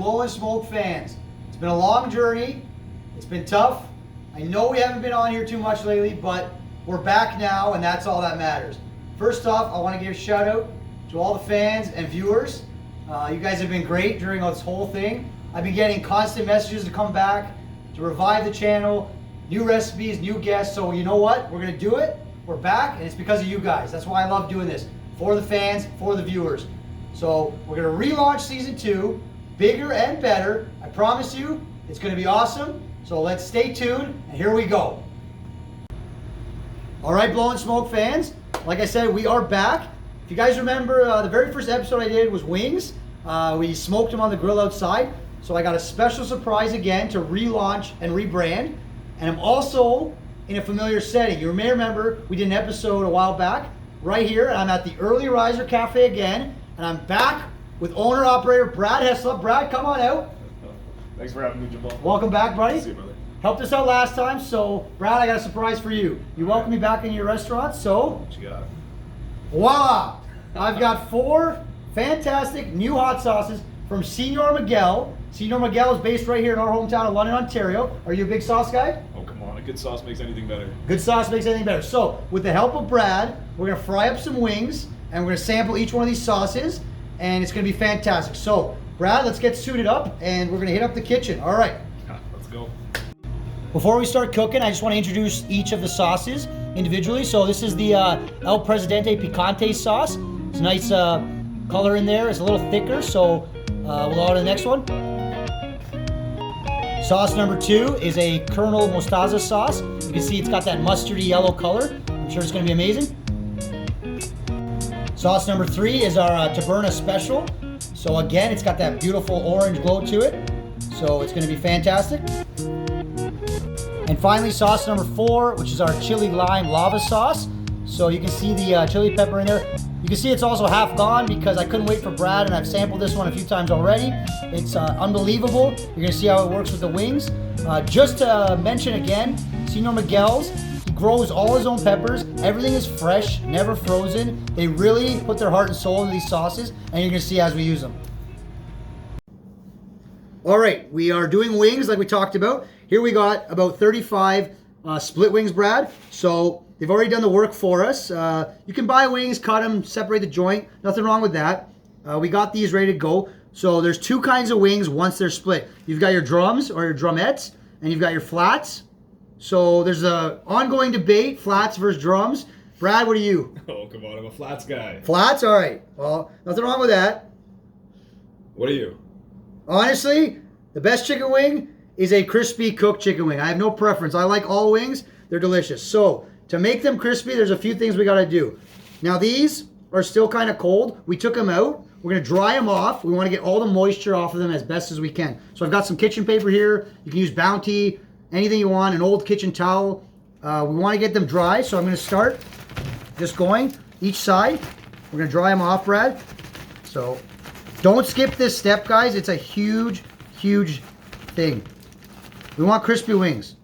Blowin Smoke fans. It's been a long journey. It's been tough. I know we haven't been on here too much lately, but we're back now, and that's all that matters. First off, I want to give a shout out to all the fans and viewers. You guys have been great during this whole thing. I've been getting constant messages to come back, to revive the channel, new recipes, new guests. So you know what? We're going to do it. We're back, and it's because of you guys. That's why I love doing this. For the fans, for the viewers. So we're going to relaunch season 2, bigger and better. I promise you, it's going to be awesome. So let's stay tuned, and here we go. All right, Blowin Smoke fans, like I said, we are back. If you guys remember, the very first episode I did was wings. We smoked them on the grill outside. So I got a special surprise again to relaunch and rebrand. And I'm also in a familiar setting. You may remember we did an episode a while back right here. And I'm at the Early Riser Cafe again. And I'm back with owner-operator Brad Heslop. Brad, come on out. Thanks for having me, Jamal. Welcome back, buddy. See you, brother. Helped us out last time. So, Brad, I got a surprise for you. You welcome me back in your restaurant. So, What you got? voila! I've got 4 fantastic new hot sauces from Senor Miguel. Senor Miguel is based right here in our hometown of London, Ontario. Are you a big sauce guy? Oh, come on. A good sauce makes anything better. Good sauce makes anything better. So, with the help of Brad, we're going to fry up some wings, and we're going to sample each one of these sauces, and it's going to be fantastic. So, Brad, let's get suited up, and we're going to hit up the kitchen. All right. Let's go. Before we start cooking, I just want to introduce each of the sauces individually. So this is the El Presidente Picante sauce. It's a nice color in there. It's a little thicker, so we'll go on to the next one. Sauce number 2 is a Colonel Mostaza sauce. You can see it's got that mustardy yellow color. I'm sure it's going to be amazing. Sauce number 3 is our Taberna Special. So again, it's got that beautiful orange glow to it. So it's going to be fantastic. And finally, sauce number 4, which is our chili lime lava sauce. So you can see the chili pepper in there. You can see it's also half gone because I couldn't wait for Brad, and I've sampled this one a few times already. It's unbelievable. You're going to see how it works with the wings. Just to mention again, Senor Miguels, he grows all his own peppers. Everything is fresh, never frozen. They really put their heart and soul into these sauces, and you're going to see as we use them. All right, we are doing wings like we talked about. Here we got about 35 split wings, Brad. So they've already done the work for us. You can buy wings, cut them, separate the joint. Nothing wrong with that. We got these ready to go. So there's 2 kinds of wings once they're split. You've got your drums or your drumettes, and you've got your flats. So there's an ongoing debate, flats versus drums. Brad, what are you? Oh, come on. I'm a flats guy. Flats? All right. Well, nothing wrong with that. What are you? Honestly, the best chicken wing is a crispy cooked chicken wing. I have no preference. I like all wings. They're delicious. So to make them crispy, there's a few things we got to do. Now these are still kind of cold. We took them out. We're going to dry them off. We want to get all the moisture off of them as best as we can. So I've got some kitchen paper here. You can use Bounty, anything you want, an old kitchen towel. We want to get them dry. So I'm going to start just going each side. We're going to dry them off, Brad. So don't skip this step, guys. It's a huge, huge thing. We want crispy wings.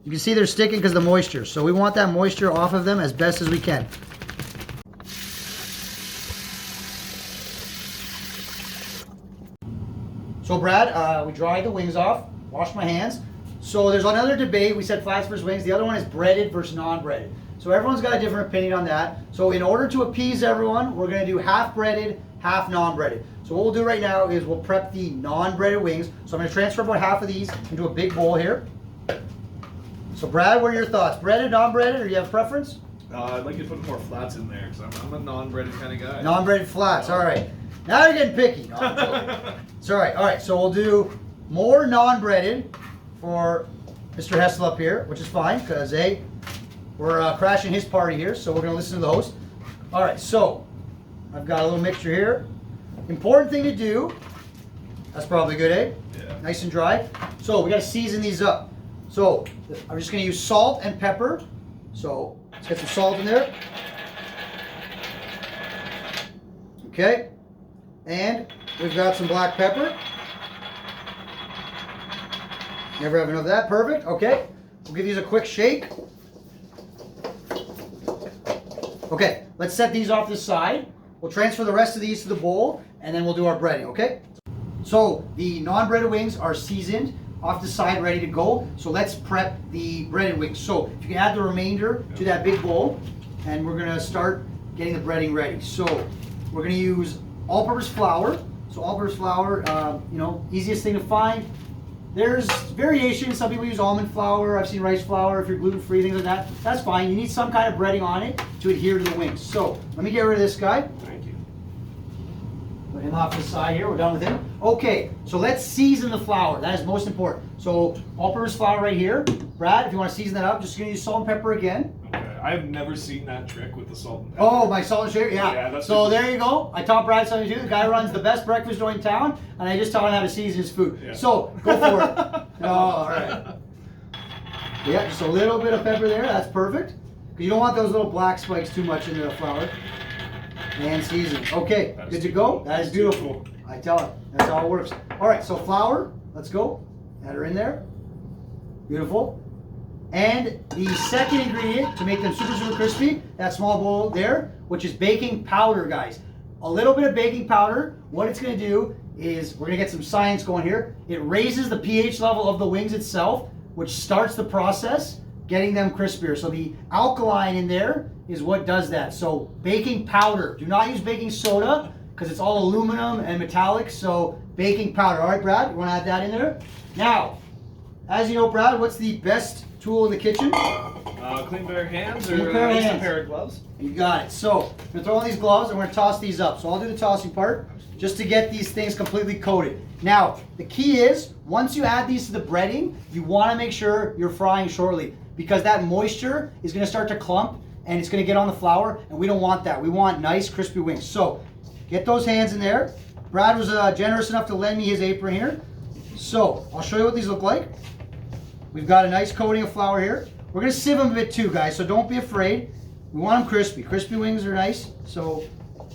You can see they're sticking because of the moisture. So we want that moisture off of them as best as we can. So Brad, we dried the wings off, washed my hands. So there's another debate. We said flats versus wings. The other one is breaded versus non-breaded. So everyone's got a different opinion on that. So in order to appease everyone, we're going to do half breaded, half non-breaded. So what we'll do right now is we'll prep the non-breaded wings. So I'm going to transfer about half of these into a big bowl here. So Brad, what are your thoughts? Breaded, non-breaded, or do you have a preference? I'd like you to put more flats in there because I'm a non-breaded kind of guy. Non-breaded flats, all right. Now you're getting picky. No, I'm joking. It's all right. All right, so we'll do more non-breaded for Mr. Heslop here, which is fine because, hey, we're crashing his party here, so we're going to listen to the host. All right, so I've got a little mixture here. Important thing to do, that's probably good, eh? Yeah. Nice and dry. So we got to season these up. So I'm just going to use salt and pepper. So let's get some salt in there. Okay. And we've got some black pepper. Never have enough of that. Perfect. Okay. We'll give these a quick shake. Okay. Let's set these off to the side. We'll transfer the rest of these to the bowl, and then we'll do our breading, okay? So the non-breaded wings are seasoned, off the side, ready to go. So let's prep the breaded wings. So if you can add the remainder to that big bowl, and we're gonna start getting the breading ready. So we're gonna use all-purpose flour. So all-purpose flour, you know, easiest thing to find. There's variations. Some people use almond flour. I've seen rice flour. If you're gluten-free, things like that, that's fine. You need some kind of breading on it to adhere to the wings. So let me get rid of this guy. Thank you. Put him off to the side here. We're done with him. Okay, so let's season the flour. That is most important. So all-purpose flour right here. Brad, if you want to season that up, just gonna use salt and pepper again. Okay. I've never seen that trick with the salt and pepper. Oh, my salt and sugar? Yeah. that's So good. there you go. I taught Brad something too. The guy runs the best breakfast joint in town, and I just taught him how to season his food. Yeah. So go for it. Oh, all right. Yeah, just a little bit of pepper there. That's perfect. Because you don't want those little black spikes too much in the flour. And season. Okay, good to go. That is beautiful. I tell it. That's how it works. All right, so flour. Let's go. Add her in there. Beautiful. And the second ingredient to make them super, super crispy, that small bowl there, which is baking powder, guys. A little bit of baking powder. What it's going to do is, we're going to get some science going here. It raises the pH level of the wings itself, which starts the process, getting them crispier. So the alkaline in there is what does that. So baking powder. Do not use baking soda because it's all aluminum and metallic. So baking powder. All right, Brad, you want to add that in there? Now, as you know, Brad, what's the best tool in the kitchen? Clean pair of hands Clean or pair of just a hands. pair of gloves? You got it. So, I'm going to throw on these gloves and we're going to toss these up. So I'll do the tossing part just to get these things completely coated. Now, the key is, once you add these to the breading, you want to make sure you're frying shortly because that moisture is going to start to clump and it's going to get on the flour, and we don't want that. We want nice crispy wings. So, get those hands in there. Brad was generous enough to lend me his apron here. So, I'll show you what these look like. We've got a nice coating of flour here. We're going to sieve them a bit too, guys, so don't be afraid. We want them crispy. Crispy wings are nice, so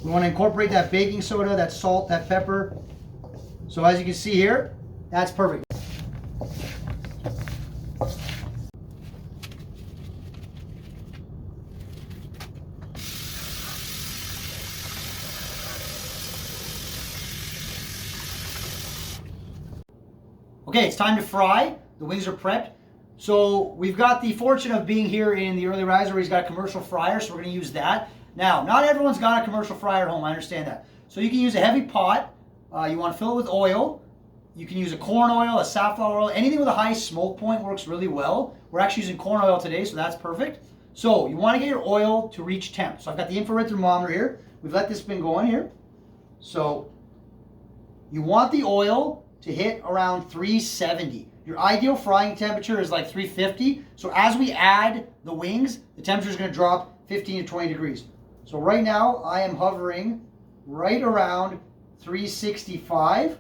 we want to incorporate that baking soda, that salt, that pepper. So as you can see here, that's perfect. Okay, it's time to fry. The wings are prepped. So we've got the fortune of being here in the early riser where he's got a commercial fryer, so we're going to use that. Now, not everyone's got a commercial fryer at home, I understand that. So you can use a heavy pot. You want to fill it with oil. You can use a corn oil, a safflower oil. Anything with a high smoke point works really well. We're actually using corn oil today, so that's perfect. So you want to get your oil to reach temp. So I've got the infrared thermometer here. We've let this thing go on here. So you want the oil to hit around 370. Your ideal frying temperature is like 350. So as we add the wings, the temperature is going to drop 15 to 20 degrees. So right now I am hovering right around 365.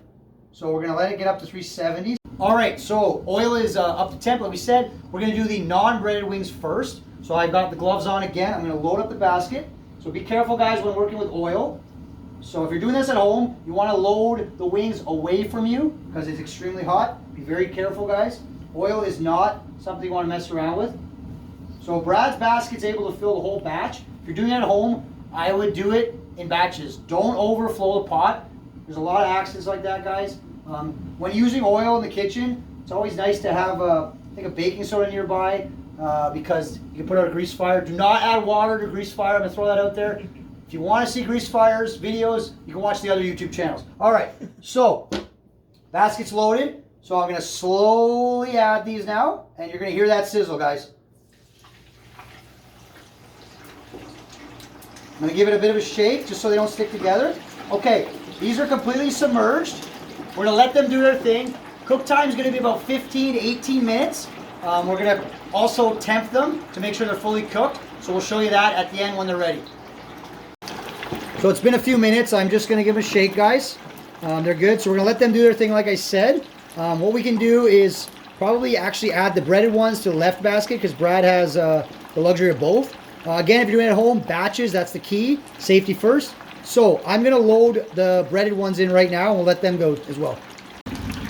So we're going to let it get up to 370. All right, so oil is up to temp. Like we said, we're going to do the non-breaded wings first. So I've got the gloves on again. I'm going to load up the basket. So be careful, guys, when working with oil. So if you're doing this at home, you want to load the wings away from you because it's extremely hot. Be very careful, guys. Oil is not something you want to mess around with. So Brad's basket's able to fill the whole batch. If you're doing it at home, I would do it in batches. Don't overflow the pot. There's a lot of accidents like that, guys. When using oil in the kitchen, it's always nice to have I think a baking soda nearby because you can put out a grease fire. Do not add water to grease fire. I'm going to throw that out there. If you want to see grease fires, videos, you can watch the other YouTube channels. All right, so basket's loaded. So I'm going to slowly add these now, and you're going to hear that sizzle, guys. I'm going to give it a bit of a shake just so they don't stick together. Okay, these are completely submerged. We're going to let them do their thing. Cook time is going to be about 15 to 18 minutes. We're going to also temp them to make sure they're fully cooked. So we'll show you that at the end when they're ready. So it's been a few minutes. I'm just going to give them a shake, guys. They're good. So we're going to let them do their thing like I said. What we can do is probably actually add the breaded ones to the left basket because Brad has the luxury of both. Again, if you're doing it at home, batches, that's the key. Safety first. So I'm going to load the breaded ones in right now and we'll let them go as well.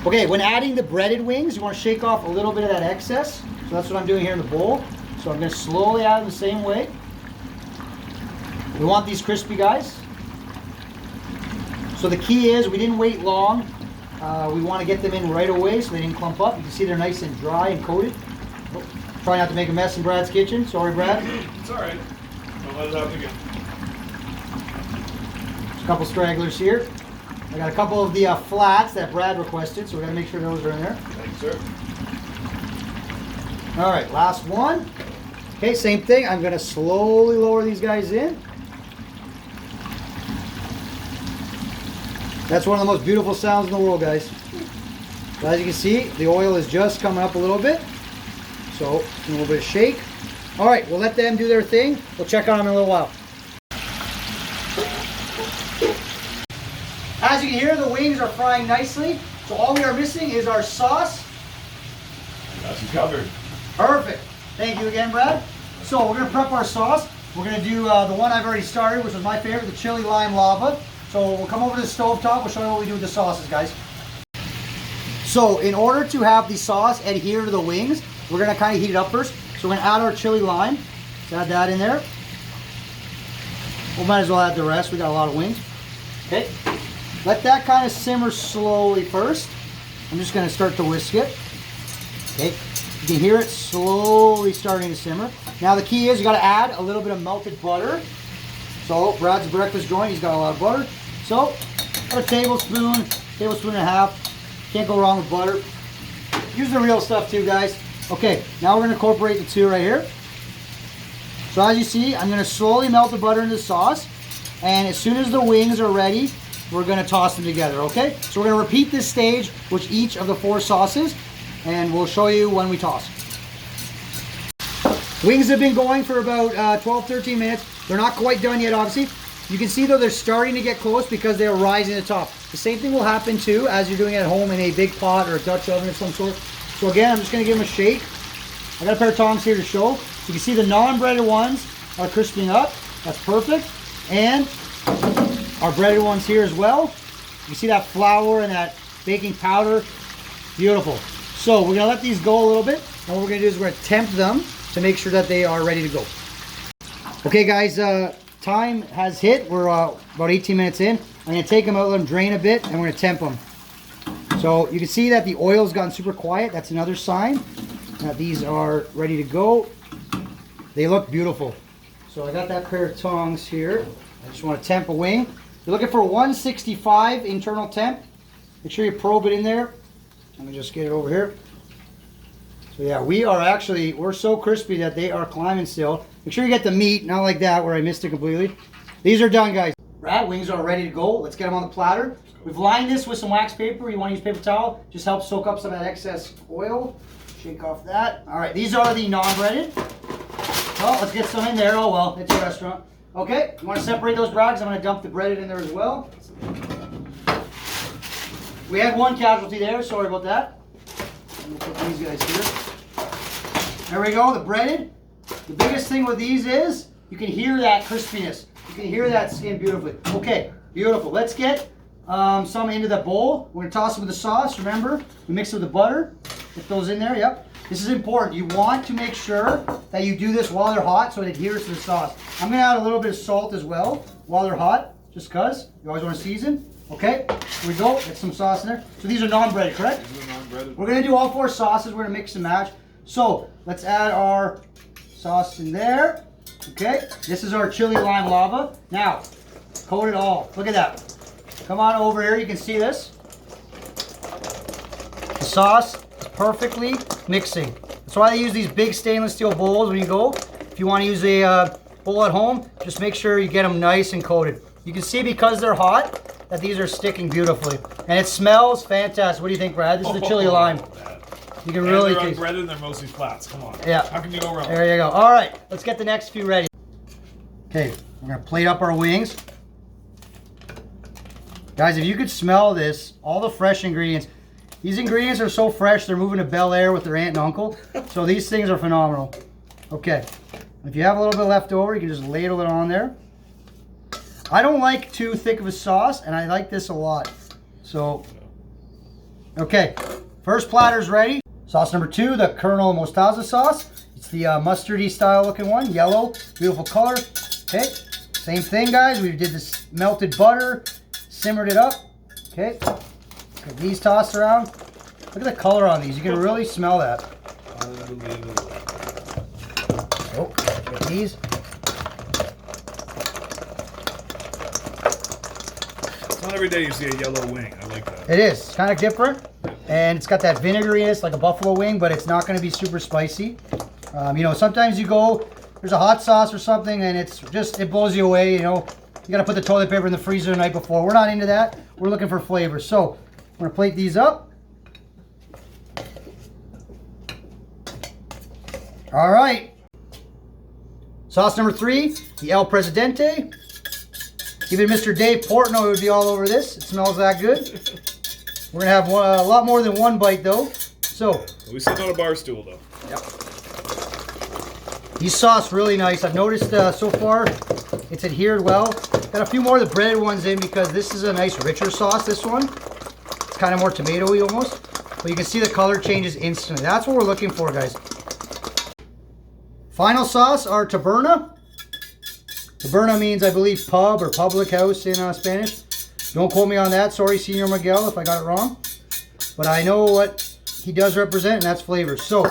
Okay, when adding the breaded wings, you want to shake off a little bit of that excess. So that's what I'm doing here in the bowl. So I'm going to slowly add them the same way. We want these crispy, guys. So the key is we didn't wait long We want to get them in right away so they didn't clump up. You can see they're nice and dry and coated. Oh, try not to make a mess in Brad's kitchen. Sorry, Brad. It's all right. Don't let it happen again. There's a couple stragglers here. I got a couple of the flats that Brad requested, so we got to make sure those are in there. Thanks, sir. All right, last one. Okay, same thing. I'm going to slowly lower these guys in. That's one of the most beautiful sounds in the world, guys. So as you can see, the oil is just coming up a little bit. So, a little bit of shake. All right, we'll let them do their thing. We'll check on them in a little while. As you can hear, the wings are frying nicely. So all we are missing is our sauce. Got you covered. Perfect. Thank you again, Brad. So we're going to prep our sauce. We're going to do the one I've already started, which was my favorite, the chili lime lava. So we'll come over to the stove top. We'll show you what we do with the sauces, guys. So in order to have the sauce adhere to the wings, we're going to kind of heat it up first. So we're going to add our chili lime. Let's add that in there. We might as well add the rest. We got a lot of wings. Okay. Let that kind of simmer slowly first. I'm just going to start to whisk it. Okay. You can hear it slowly starting to simmer. Now the key is you got to add a little bit of melted butter. So Brad's breakfast joint, he's got a lot of butter. So about a tablespoon and a half. Can't go wrong with butter. Use the real stuff too, guys. Okay, now we're going to incorporate the two right here. So as you see, I'm going to slowly melt the butter into the sauce. And as soon as the wings are ready, we're going to toss them together, okay? So we're going to repeat this stage with each of the 4 sauces. And we'll show you when we toss. Wings have been going for about 12, 13 minutes. They're not quite done yet, obviously. You can see though they're starting to get close because they're rising to the top. The same thing will happen too as you're doing it at home in a big pot or a Dutch oven of some sort. So again, I'm just going to give them a shake. I got a pair of tongs here to show. So you can see the non-breaded ones are crisping up. That's perfect. And our breaded ones here as well. You see that flour and that baking powder. Beautiful. So we're going to let these go a little bit. And what we're going to do is we're going to temp them to make sure that they are ready to go. Okay, guys, time has hit. We're about 18 minutes in. I'm going to take them out, let them drain a bit, and we're going to temp them. So you can see that the oil's gotten super quiet. That's another sign that these are ready to go. They look beautiful. So I got that pair of tongs here. I just want to temp a wing. You're looking for 165 internal temp. Make sure you probe it in there. Let me just get it over here. So yeah, we're so crispy that they are climbing still. Make sure you get the meat, not like that where I missed it completely. These are done, guys. Brad, wings are ready to go. Let's get them on the platter. We've lined this with some wax paper. You want to use paper towel, just help soak up some of that excess oil. Shake off that. All right, these are the non-breaded. Oh, let's get some in there. Oh well, it's a restaurant. Okay, you want to separate those, Brad, because I'm going to dump the breaded in there as well. We had one casualty there, sorry about that. We'll put these guys here. There we go, the breaded. The biggest thing with these is you can hear that crispiness. You can hear that skin beautifully. Okay, beautiful. Let's get some into the bowl. We're going to toss them with the sauce. Remember, we mix it with the butter. Get those in there, yep. This is important. You want to make sure that you do this while they're hot so it adheres to the sauce. I'm going to add a little bit of salt as well while they're hot, just because. You always want to season. Okay, here we go. Get some sauce in there. So these are non-breaded, correct? These are non-breaded. We're going to do all 4 sauces. We're going to mix and match. So let's add our sauce in there. Okay, this is our chili lime lava. Now, coat it all. Look at that. Come on over here. You can see this. The sauce is perfectly mixing. That's why they use these big stainless steel bowls when you go. If you want to use a bowl at home, just make sure you get them nice and coated. You can see because they're hot that these are sticking beautifully. And it smells fantastic. What do you think, Brad? This is the chili lime. You can really they're taste. unbreaded and they're mostly flats. Come on. Yeah. How can you go wrong? There you go. All right, let's get the next few ready. Okay, we're gonna plate up our wings. Guys, if you could smell this, all the fresh ingredients. These ingredients are so fresh, they're moving to Bel Air with their aunt and uncle. So these things are phenomenal. Okay, if you have a little bit left over, you can just ladle it on there. I don't like too thick of a sauce, and I like this a lot. So, okay, first platter's ready. Sauce number 2, the Colonel Mostaza sauce. It's the mustardy style looking one, yellow, beautiful color. Okay, same thing, guys. We did this melted butter, simmered it up. Okay, Get these tossed around. Look at the color on these. You can really smell that. Unbelievable. Oh, get these. It's not every day you see a yellow wing. I like that. It is. It's kind of different. And it's got that vinegariness like a buffalo wing, but it's not going to be super spicy. You know, sometimes you go, there's a hot sauce or something, and it's just, it blows you away, you know. You got to put the toilet paper in the freezer the night before. We're not into that. We're looking for flavor. So, I'm going to plate these up. All right. Sauce number 3, the El Presidente. Even Mr. Dave Portnoy would be all over this. It smells that good. We're going to have a lot more than one bite, though. So, We sit on a bar stool, though. yep. These sauce really nice. I've noticed so far it's adhered well. Got a few more of the breaded ones in because this is a nice richer sauce, this one. It's kind of more tomatoey almost. But you can see the color changes instantly. That's what we're looking for, guys. Final sauce, our taberna. Taberna means, I believe, pub or public house in Spanish. Don't quote me on that. Sorry, Senor Miguel, if I got it wrong. But I know what he does represent, and that's flavor. So,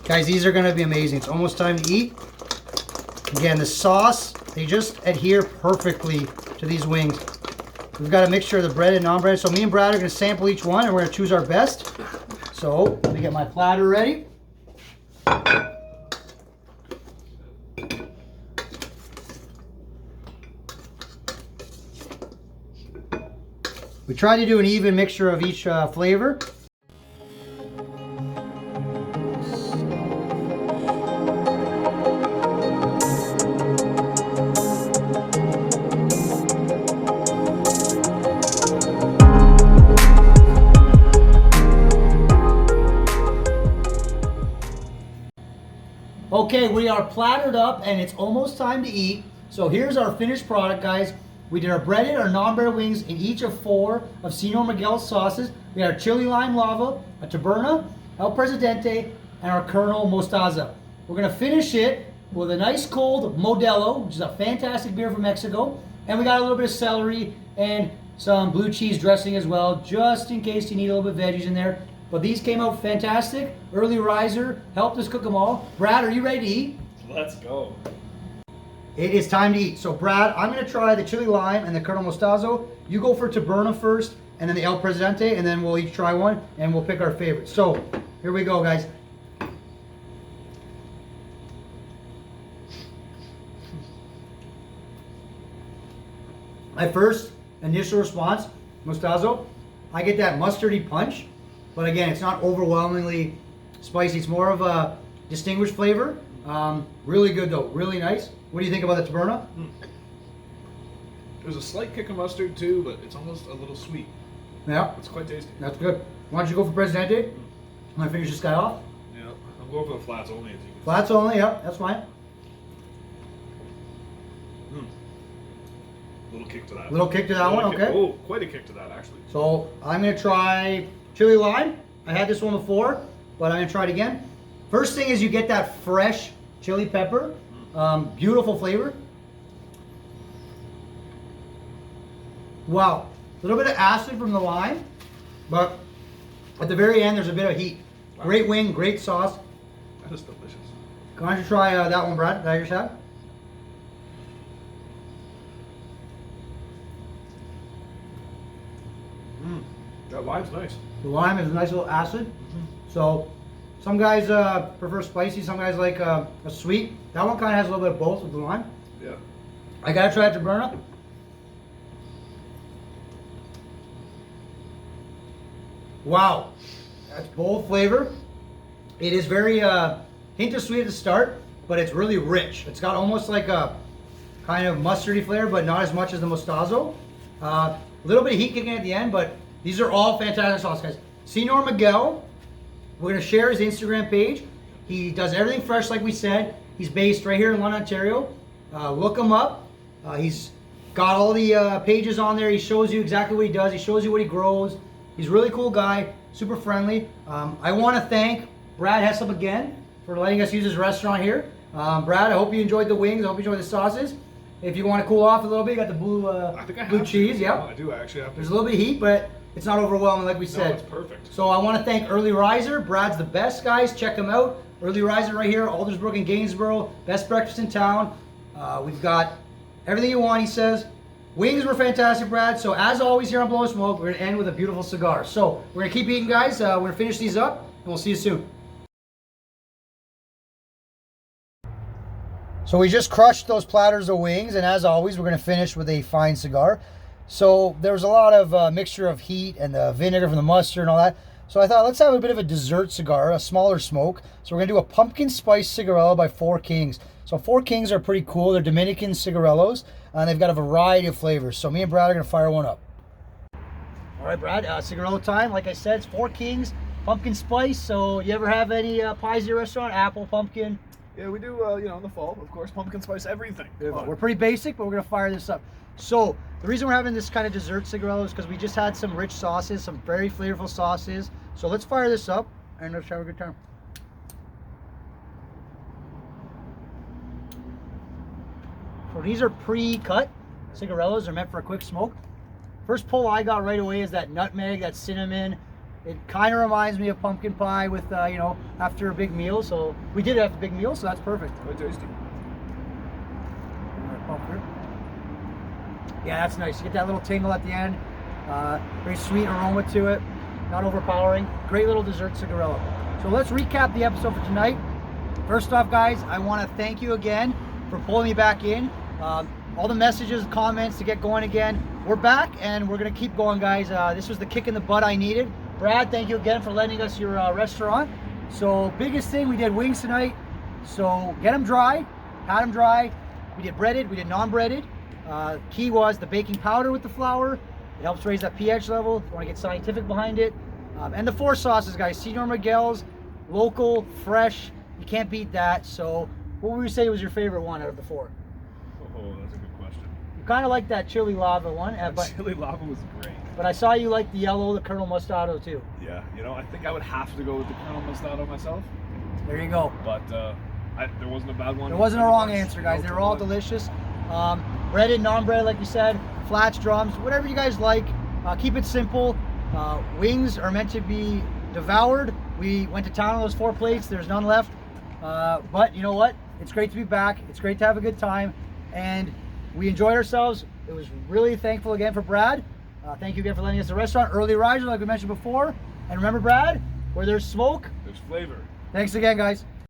guys, these are going to be amazing. It's almost time to eat. Again, the sauce, they just adhere perfectly to these wings. We've got a mixture of the breaded and non-breaded. So me and Brad are going to sample each one, and we're going to choose our best. So, let me get my platter ready. We try to do an even mixture of each flavor. Okay, we are plattered up and it's almost time to eat. So here's our finished product, guys. We did our breaded or non-breaded wings in each of 4 of Senor Miguel's sauces. We had our chili lime lava, a taberna, El Presidente, and our Colonel Mostaza. We're gonna finish it with a nice cold Modelo, which is a fantastic beer from Mexico. And we got a little bit of celery and some blue cheese dressing as well, just in case you need a little bit of veggies in there. But these came out fantastic. Early riser, helped us cook them all. Brad, are you ready to eat? Let's go. It is time to eat. So Brad, I'm gonna try the chili lime and the Colonel Mostazo. You go for taberna first, and then the El Presidente, and then we'll each try one, and we'll pick our favorite. So, here we go, guys. My first initial response, Mostazo, I get that mustardy punch, but again, it's not overwhelmingly spicy. It's more of a distinguished flavor. Really good though, really nice. What do you think about the taberna? There's a slight kick of mustard too, but it's almost a little sweet. Yeah, It's quite tasty. that's good. Why don't you go for Presidente? I'm gonna finish this guy off. Yeah, I'm going for the flats only. As you can Flats only, yeah, that's fine. Little kick to that. Little kick to that one, kick- okay. Oh, quite a kick to that actually. So I'm gonna try chili lime. I had this one before, but I'm gonna try it again. First thing is you get that fresh chili pepper. Beautiful flavor. Wow, a little bit of acid from the lime, but at the very end there's a bit of heat. Wow. Great wing, great sauce. That is delicious. Why don't you try that one, Brad, that I just had? That lime's nice. The lime is a nice little acid. So some guys prefer spicy, some guys like a sweet. That one kind of has a little bit of both with the lime. Yeah. I gotta try it to burn up. Wow, that's bold flavor. It is very hint of sweet at the start, but it's really rich. It's got almost like a kind of mustardy flavor, but not as much as the Mostazo. A little bit of heat kicking at the end, but these are all fantastic sauce, guys. Senor Miguel, we're gonna share his Instagram page. He does everything fresh, like we said. He's based right here in London, Ontario. Look him up. He's got all the pages on there. He shows you exactly what he does. He shows you what he grows. He's a really cool guy, super friendly. I want to thank Brad Hesselp again for letting us use his restaurant here. Brad, I hope you enjoyed the wings. I hope you enjoyed the sauces. If you want to cool off a little bit, you got the blue I think I blue have cheese. to. Yeah, I do actually have to. there's a little bit of heat, but it's not overwhelming like we said. No, it's perfect. So I want to thank Early Riser. Brad's the best, guys. Check him out. Early Riser right here, Aldersbrook and Gainsborough. Best breakfast in town. We've got everything you want, he says. Wings were fantastic, Brad. So as always here on Blow Smoke, we're going to end with a beautiful cigar. So we're going to keep eating, guys. We're going to finish these up, and we'll see you soon. So we just crushed those platters of wings, and as always, we're going to finish with a fine cigar. So there was a lot of mixture of heat and the vinegar from the mustard and all that. So I thought, let's have a bit of a dessert cigar, a smaller smoke. So we're going to do a pumpkin spice cigarello by Four Kings. So Four Kings are pretty cool. They're Dominican cigarellos, and they've got a variety of flavors. So me and Brad are going to fire one up. All right, Brad, cigarello time. Like I said, it's Four Kings, pumpkin spice. So you ever have any pies at your restaurant? Apple, pumpkin? Yeah, we do, in the fall, of course, pumpkin spice everything. We're pretty basic, but we're going to fire this up. So the reason we're having this kind of dessert cigarello is because we just had some rich sauces, some very flavorful sauces. So let's fire this up and let's have a good time. So these are pre-cut cigarellos. They're meant for a quick smoke. First pull I got right away is that nutmeg, that cinnamon. It kind of reminds me of pumpkin pie with, after a big meal. So we did it after a big meal, so that's perfect. Quite tasty. Yeah, that's nice. You get that little tingle at the end. Very sweet aroma to it. Not overpowering. Great little dessert cigarello. So let's recap the episode for tonight. First off, guys, I want to thank you again for pulling me back in. All the messages, comments to get going again. We're back and we're going to keep going, guys. This was the kick in the butt I needed. Brad, thank you again for lending us your restaurant. So biggest thing, we did wings tonight. So get them dry, pat them dry. We did breaded, we did non-breaded. Key was the baking powder with the flour. It helps raise that pH level if you want to get scientific behind it. And the four sauces, guys. Senor Miguels, local, fresh. You can't beat that. So what would you say was your favorite one out of the four? Oh, that's a good question. You kind of like that chili lava one. But Chili lava was great. But I saw you like the yellow, the Colonel Moscato too. Yeah, I think I would have to go with the Colonel Moscato myself. There you go. But there wasn't a bad one. There wasn't a wrong answer, guys. They were all delicious. Breaded, non-breaded, like you said, flats, drums, whatever you guys like. Keep it simple. Wings are meant to be devoured. We went to town on those 4 plates. There's none left. But you know what? It's great to be back. It's great to have a good time. And we enjoyed ourselves. It was really thankful again for Brad. Thank you again for letting us the restaurant. Early Riser, like we mentioned before. And remember, Brad, where there's smoke, There's flavor. thanks again, guys.